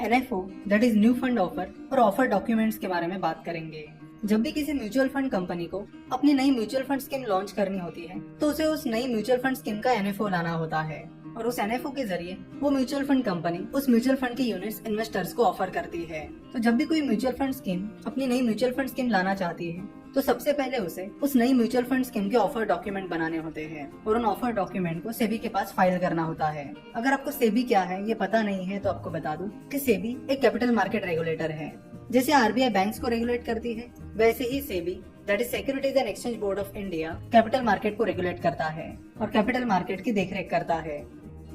NFO that is new fund offer और offer documents के बारे में बात करेंगे। जब भी किसी म्यूचुअल फंड कंपनी को अपनी नई म्यूचुअल फंड स्कीम लॉन्च करनी होती है तो उसे उस नई म्यूचुअल फंड स्कीम का NFO लाना होता है और उस NFO के जरिए वो म्यूचुअल फंड कंपनी उस म्यूचुअल फंड की यूनिट्स इन्वेस्टर्स को ऑफर करती है। तो जब भी कोई म्यूचुअल फंड स्कीम अपनी नई म्यूचुअल फंड स्कीम लाना चाहती है तो सबसे पहले उसे उस नई म्यूचुअल फंड स्कीम के ऑफर डॉक्यूमेंट बनाने होते हैं और उन ऑफर डॉक्यूमेंट को सेबी के पास फाइल करना होता है। अगर आपको सेबी क्या है ये पता नहीं है तो आपको बता दूं कि सेबी एक कैपिटल मार्केट रेगुलेटर है। जैसे RBI बैंक्स को रेगुलेट करती है वैसे ही SEBI that is securities and exchange board of India capital market को रेगुलेट करता है और कैपिटल मार्केट की देखरेख करता है।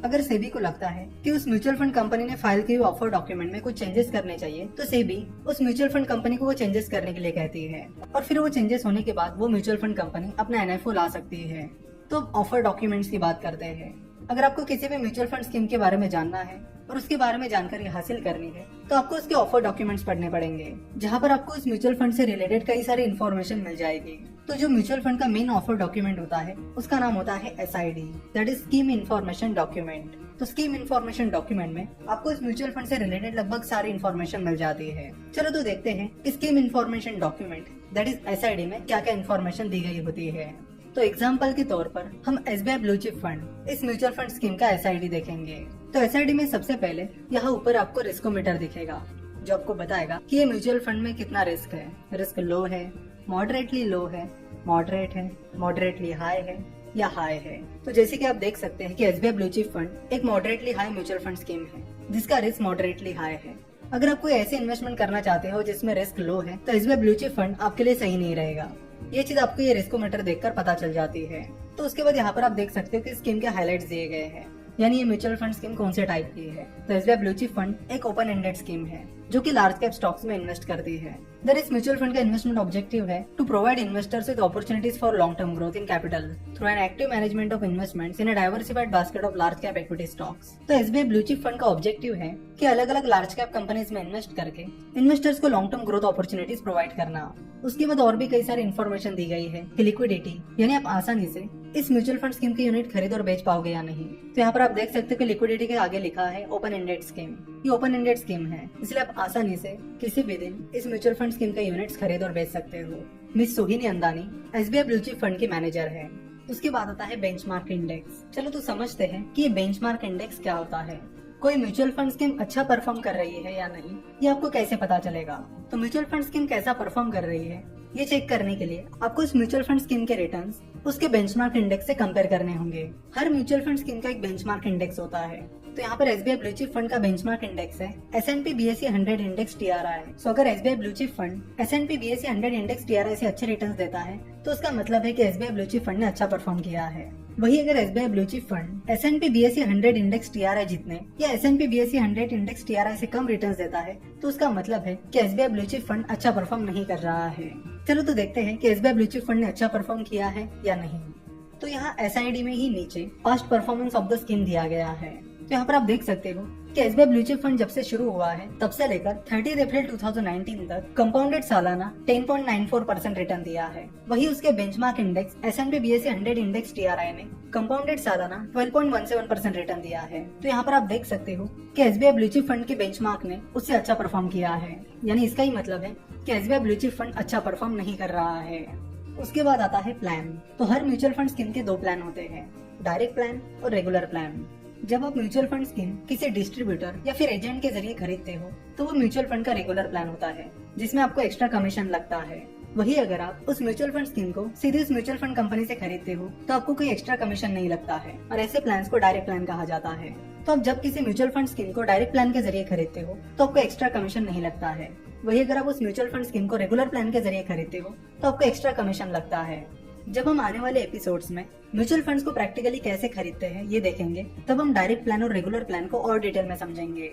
अगर सेबी को लगता है कि उस म्यूचुअल फंड कंपनी ने फाइल किए ऑफर डॉक्यूमेंट में कुछ चेंजेस करने चाहिए तो सेबी उस म्यूचुअल फंड कंपनी को वो चेंजेस करने के लिए कहती है और फिर वो चेंजेस होने के बाद वो म्यूचुअल फंड कंपनी अपना NFO ला सकती है। तो अब ऑफर डॉक्यूमेंट्स की बात करते हैं। अगर आपको किसी भी म्यूचुअल फंड स्कीम के बारे में जानना है और उसके बारे में जानकारी हासिल करनी है तो आपको उसके ऑफर डॉक्यूमेंट्स पढ़ने पड़ेंगे, जहाँ पर आपको उस म्यूचुअल फंड से रिलेटेड कई सारी इन्फॉर्मेशन मिल जाएगी। तो जो म्यूचुअल फंड का मेन ऑफर डॉक्यूमेंट होता है उसका नाम होता है SID that is scheme information document. तो स्कीम इन्फॉर्मेशन डॉक्यूमेंट में आपको इस म्यूचुअल फंड से रिलेटेड लगभग सारी इन्फॉर्मेशन मिल जाती है। चलो तो देखते हैं scheme information document that is SID में क्या क्या इन्फॉर्मेशन दी गई होती है। तो एग्जाम्पल के तौर पर हम SBI ब्लू चिप फंड इस म्यूचुअल फंड स्कीम का SID देखेंगे। तो SID में सबसे पहले यहाँ ऊपर आपको रिस्कोमीटर दिखेगा जो आपको बताएगा कि ये म्यूचुअल फंड में कितना रिस्क है। रिस्क लो है, मॉडरेटली लो है, मॉडरेट है, मॉडरेटली हाई है या हाई है। तो जैसे कि आप देख सकते हैं कि SBI ब्लू चिप फंड एक moderately high mutual fund scheme है जिसका रिस्क मॉडरेटली हाई है। अगर आप कोई ऐसे इन्वेस्टमेंट करना चाहते हो जिसमें रिस्क लो है तो SBI ब्लू चिप फंड आपके लिए सही नहीं रहेगा। ये चीज आपको ये रिस्कोमीटर देखकर पता चल जाती है। तो उसके बाद यहाँ पर आप देख सकते हो कि स्कीम के हाइलाइट्स दिए गए हैं, यानी ये म्यूचुअल फंड स्कीम कौन से टाइप की है। तो SBI ब्लू चिप फंड एक ओपन एंडेड स्कीम है जो कि लार्ज कैप स्टॉक्स में इन्वेस्ट करती है। इस म्यूचुअल फंड का इन्वेस्टमेंट ऑब्जेक्टिव है to provide investors with opportunities for long term growth in capital through an active management of investments in a diversified basket of large cap equity stocks. तो SBI blue chip fund का objective है कि अलग अलग large cap companies में invest करके investors को long term growth opportunities provide करना। उसके बाद और भी कई सारी इन्फॉर्मेशन दी गई है कि लिक्विडिटी यानी आप आसानी से इस म्यूचुअल फंड स्कीम की यूनिट खरीद और बेच पाओगे या नहीं। तो यहाँ पर आप देख सकते हो कि लिक्विडिटी के आगे लिखा है ओपन एंडेड स्कीम। ये ओपन एंडेड स्कीम है इसलिए आप आसानी से किसी भी दिन इस म्यूचुअल फंड स्कीम का यूनिट्स खरीद और बेच सकते हो। मिस सोहिनी अंदानी SBI ब्लू चिप फंड की मैनेजर है। उसके बाद आता है बेंचमार्क इंडेक्स। चलो तो समझते हैं कि ये बेंचमार्क इंडेक्स क्या होता है। कोई म्यूचुअल फंड स्कीम अच्छा परफॉर्म कर रही है या नहीं ये आपको कैसे पता चलेगा। तो म्यूचुअल फंड स्कीम कैसा परफॉर्म कर रही है ये चेक करने के लिए आपको उस म्यूचुअल फंड स्कीम के रिटर्न्स उसके बेंचमार्क इंडेक्स से कंपेयर करने होंगे। हर म्यूचुअल फंड स्कीम का एक बेंचमार्क इंडेक्स होता है। तो यहाँ पर SBI ब्लू चिप फंड का बेंचमार्क इंडेक्स है S&P BSE 100 इंडेक्स TRI। सो अगर SBI blue chip fund S&P BSE 100 index TRI से अच्छे रिटर्न्स देता है तो उसका मतलब है कि SBI ब्लू चिप फंड ने अच्छा परफॉर्म किया है। वही अगर SBI blue chip fund S&P BSE 100 index TRI जीतने या S&P BSE 100 इंडेक्स TRI से कम रिटर्न्स देता है तो उसका मतलब है कि SBI ब्लू चिप फंड अच्छा परफॉर्म नहीं कर रहा है। चलो तो देखते हैं कि SBI ब्लू चिप फंड ने अच्छा परफॉर्म किया है या नहीं। तो यहाँ SID में ही नीचे past performance of the scheme दिया गया है। तो यहाँ पर आप देख सकते हो कि SBI ब्लू चिप फंड जब से शुरू हुआ है तब से लेकर 30 अप्रैल 2019 तक कंपाउंडेड सालाना 10.94% रिटर्न दिया है। वही उसके benchmark index S&P BSE 100 index TRI ने कंपाउंडेड सालाना 12.17% रिटर्न दिया है। तो यहाँ पर आप देख सकते हो कि SBI ब्लू चिप फंड के बेंचमार्क ने उससे अच्छा परफॉर्म किया है, यानी इसका ही मतलब है कि SBI ब्लू चिप फंड अच्छा परफॉर्म नहीं कर रहा है। उसके बाद आता है प्लान। तो हर म्यूचुअल फंड स्कीम के दो प्लान होते हैं, डायरेक्ट प्लान और रेगुलर प्लान। जब आप म्यूचुअल फंड स्कीम किसी डिस्ट्रीब्यूटर या फिर एजेंट के जरिए खरीदते हो तो वो म्यूचुअल फंड का रेगुलर प्लान होता है जिसमें आपको एक्स्ट्रा कमीशन लगता है। वही अगर आप उस म्यूचुअल फंड स्कीम को सीधे उस म्यूचुअल फंड कंपनी से खरीदते हो तो आपको कोई एक्स्ट्रा कमीशन नहीं लगता है और ऐसे प्लान को डायरेक्ट प्लान कहा जाता है। तो आप जब किसी म्यूचुअल फंड स्कीम को डायरेक्ट प्लान के जरिए खरीदते हो तो आपको एक्स्ट्रा कमीशन नहीं लगता है। वही अगर आप उस म्यूचुअल फंड स्कीम को रेगुलर प्लान के जरिए खरीदते हो तो आपको एक्स्ट्रा कमीशन लगता है। जब हम आने वाले एपिसोड्स में म्यूचुअल फंड्स को प्रैक्टिकली कैसे खरीदते हैं ये देखेंगे तब हम डायरेक्ट प्लान और रेगुलर प्लान को और डिटेल में समझेंगे।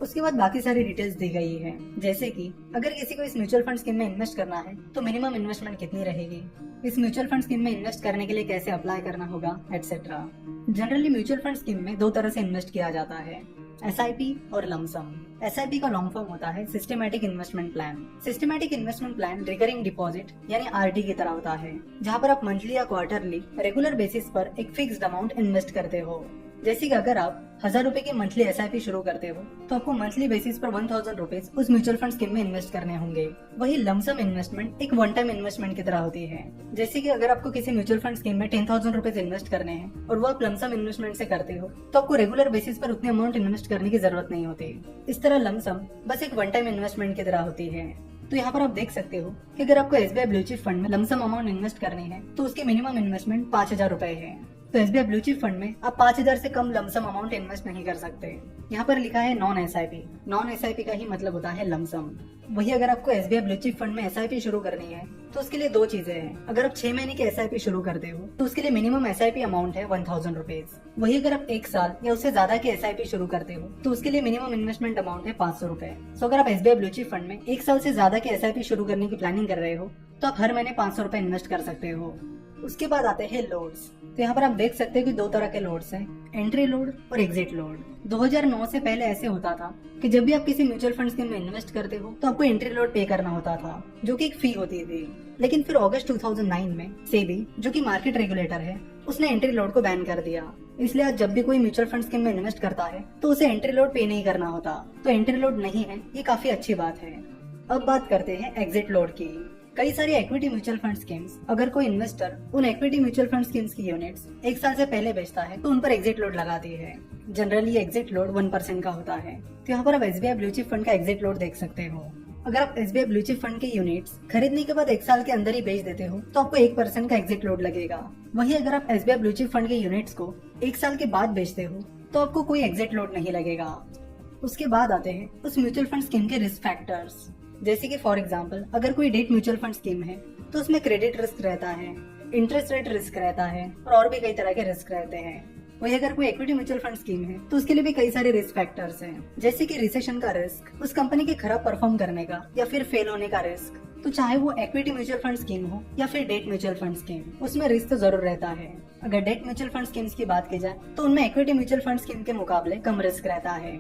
उसके बाद बाकी सारी डिटेल्स दी गई है, जैसे कि अगर किसी को इस म्यूचुअल फंड स्कीम में इन्वेस्ट करना है तो मिनिमम इन्वेस्टमेंट कितनी रहेगी, इस म्यूचुअल फंड स्कीम में इन्वेस्ट करने के लिए कैसे अप्लाई करना होगा, etcetera. Generally mutual fund scheme में दो तरह से इन्वेस्ट किया जाता है, SIP और लमसम। SIP का लॉन्ग फॉर्म होता है systematic investment plan. Systematic investment plan recurring deposit यानी RD की तरह होता है, जहाँ पर आप मंथली या क्वार्टरली रेगुलर बेसिस पर एक फिक्स्ड अमाउंट इन्वेस्ट करते हो। जैसे कि अगर आप 1000 रुपए की मंथली SIP शुरू करते हो तो आपको मंथली बेसिस पर 1000 रुपीज उस म्यूचुअल फंड स्कीम में इन्वेस्ट करने होंगे। वही लमसम इन्वेस्टमेंट एक वन टाइम इन्वेस्टमेंट की तरह होती है। जैसे कि अगर आपको किसी म्यूचुअल फंड स्कीम में 10,000 रुपीज इन्वेस्ट करने हैं और वो आप लमसम इन्वेस्टमेंट से करते हो तो आपको रेगुलर बेसिस पर उतने अमाउंट इन्वेस्ट करने की जरूरत नहीं होती। इस तरह लमसम बस एक वन टाइम इन्वेस्टमेंट की तरह होती है। तो यहाँ पर आप देख सकते हो कि अगर आपको SBI ब्लू चिप फंड में लमसम अमाउंट इन्वेस्ट करनी है तो उसकी मिनिमम इन्वेस्टमेंट 5,000 रुपए है। तो SBI ब्लू चिप फंड में आप 5,000 से कम लमसम अमाउंट इन्वेस्ट नहीं कर सकते। यहाँ पर लिखा है नॉन SIP। नॉन SIP का ही मतलब होता है लमसम। वही अगर आपको SBI ब्लू चिप फंड में SIP शुरू करनी है तो उसके लिए दो चीजें हैं। अगर आप 6 महीने की SIP शुरू करते हो तो उसके लिए मिनिमम SIP अमाउंट है 1,000 रुपीज। वही अगर आप 1 साल या उससे ज्यादा की SIP शुरू करते हो तो उसके लिए मिनिमम इन्वेस्टमेंट अमाउंट है 500 रुपए। सो अगर आप SBI ब्लू चिप फंड में 1 साल से ज्यादा की SIP शुरू करने की प्लानिंग कर रहे हो तो आप हर महीने 500 रुपए इन्वेस्ट कर सकते हो। उसके बाद आते हैं लोड्स। तो यहाँ पर आप देख सकते हो कि दो तरह के लोड्स हैं, एंट्री लोड और एग्जिट लोड। 2009 से पहले ऐसे होता था कि जब भी आप किसी म्यूचुअल फंड स्कीम में इन्वेस्ट करते हो तो आपको एंट्री लोड पे करना होता था जो कि एक फी होती थी। लेकिन फिर अगस्त 2009 में सेबी जो कि मार्केट रेगुलेटर है उसने एंट्री लोड को बैन कर दिया। इसलिए आज जब भी कोई म्यूचुअल फंड स्कीम में इन्वेस्ट करता है तो उसे एंट्री लोड पे नहीं करना होता। तो एंट्री लोड नहीं है, ये काफी अच्छी बात है। अब बात करते हैं एग्जिट लोड की। कई सारी इक्विटी म्यूचुअल फंड स्कीम्स अगर कोई इन्वेस्टर उन इक्विटी म्यूचुअल फंड स्कीम्स की यूनिट्स 1 साल से पहले बेचता है तो उन पर एग्जिट लोड लगाती है। जनरली ये एग्जिट लोड 1% का होता है। तो यहाँ पर आप SBI ब्लू चिप फंड का एग्जिट लोड देख सकते हो। अगर आप SBI ब्लू चिप फंड की यूनिट्स खरीदने के बाद 1 साल के अंदर ही बेच देते हो तो आपको 1% का एग्जिट लोड लगेगा। वही अगर आप SBI ब्लू चिप फंड की यूनिट्स को 1 साल के बाद बेचते हो तो आपको कोई एग्जिट लोड नहीं लगेगा। उसके बाद आते हैं उस म्यूचुअल फंड स्कीम के रिस्क फैक्टर्स। जैसे कि फॉर एग्जांपल अगर कोई डेट म्यूचुअल फंड स्कीम है तो उसमें क्रेडिट रिस्क रहता है, इंटरेस्ट रेट रिस्क रहता है और भी कई तरह के रिस्क रहते हैं। वही अगर कोई इक्विटी म्यूचुअल फंड स्कीम है तो उसके लिए भी कई सारे रिस्क फैक्टर्स हैं, जैसे कि रिसेशन का रिस्क, उस कंपनी के खराब परफॉर्म करने का या फिर फेल होने का रिस्क। तो चाहे वो इक्विटी म्यूचुअल फंड स्कीम हो या फिर डेट म्यूचुअल फंड स्कीम, उसमें रिस्क तो जरूर रहता है। अगर डेट म्यूचुअल फंड स्कीम्स की बात की जाए तो उनमें इक्विटी म्यूचुअल फंड स्कीम के मुकाबले कम रिस्क रहता है।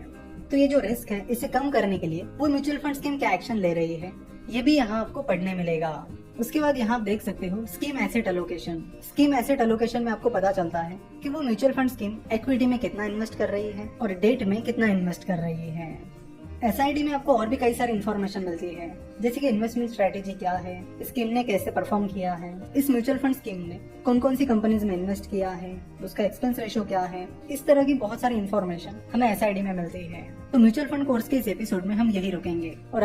तो ये जो रिस्क है इसे कम करने के लिए वो म्यूचुअल फंड स्कीम क्या एक्शन ले रही है ये भी यहाँ आपको पढ़ने मिलेगा। उसके बाद यहाँ आप देख सकते हो scheme asset allocation. Scheme asset allocation में आपको पता चलता है कि वो म्यूचुअल फंड स्कीम इक्विटी में कितना इन्वेस्ट कर रही है और डेट में कितना इन्वेस्ट कर रही है। SID में आपको और भी कई सारी इन्फॉर्मेशन मिलती है, जैसे कि इन्वेस्टमेंट स्ट्रेटेजी क्या है, स्कीम ने कैसे परफॉर्म किया है, इस म्यूचुअल फंड स्कीम ने कौन कौन सी कंपनीज में इन्वेस्ट किया है, उसका एक्सपेंस रेशो क्या है। इस तरह की बहुत सारी इन्फॉर्मेशन हमें SID में मिलती है। तो म्यूचुअल फंड कोर्स के इस एपिसोड में हम यही रुकेंगे और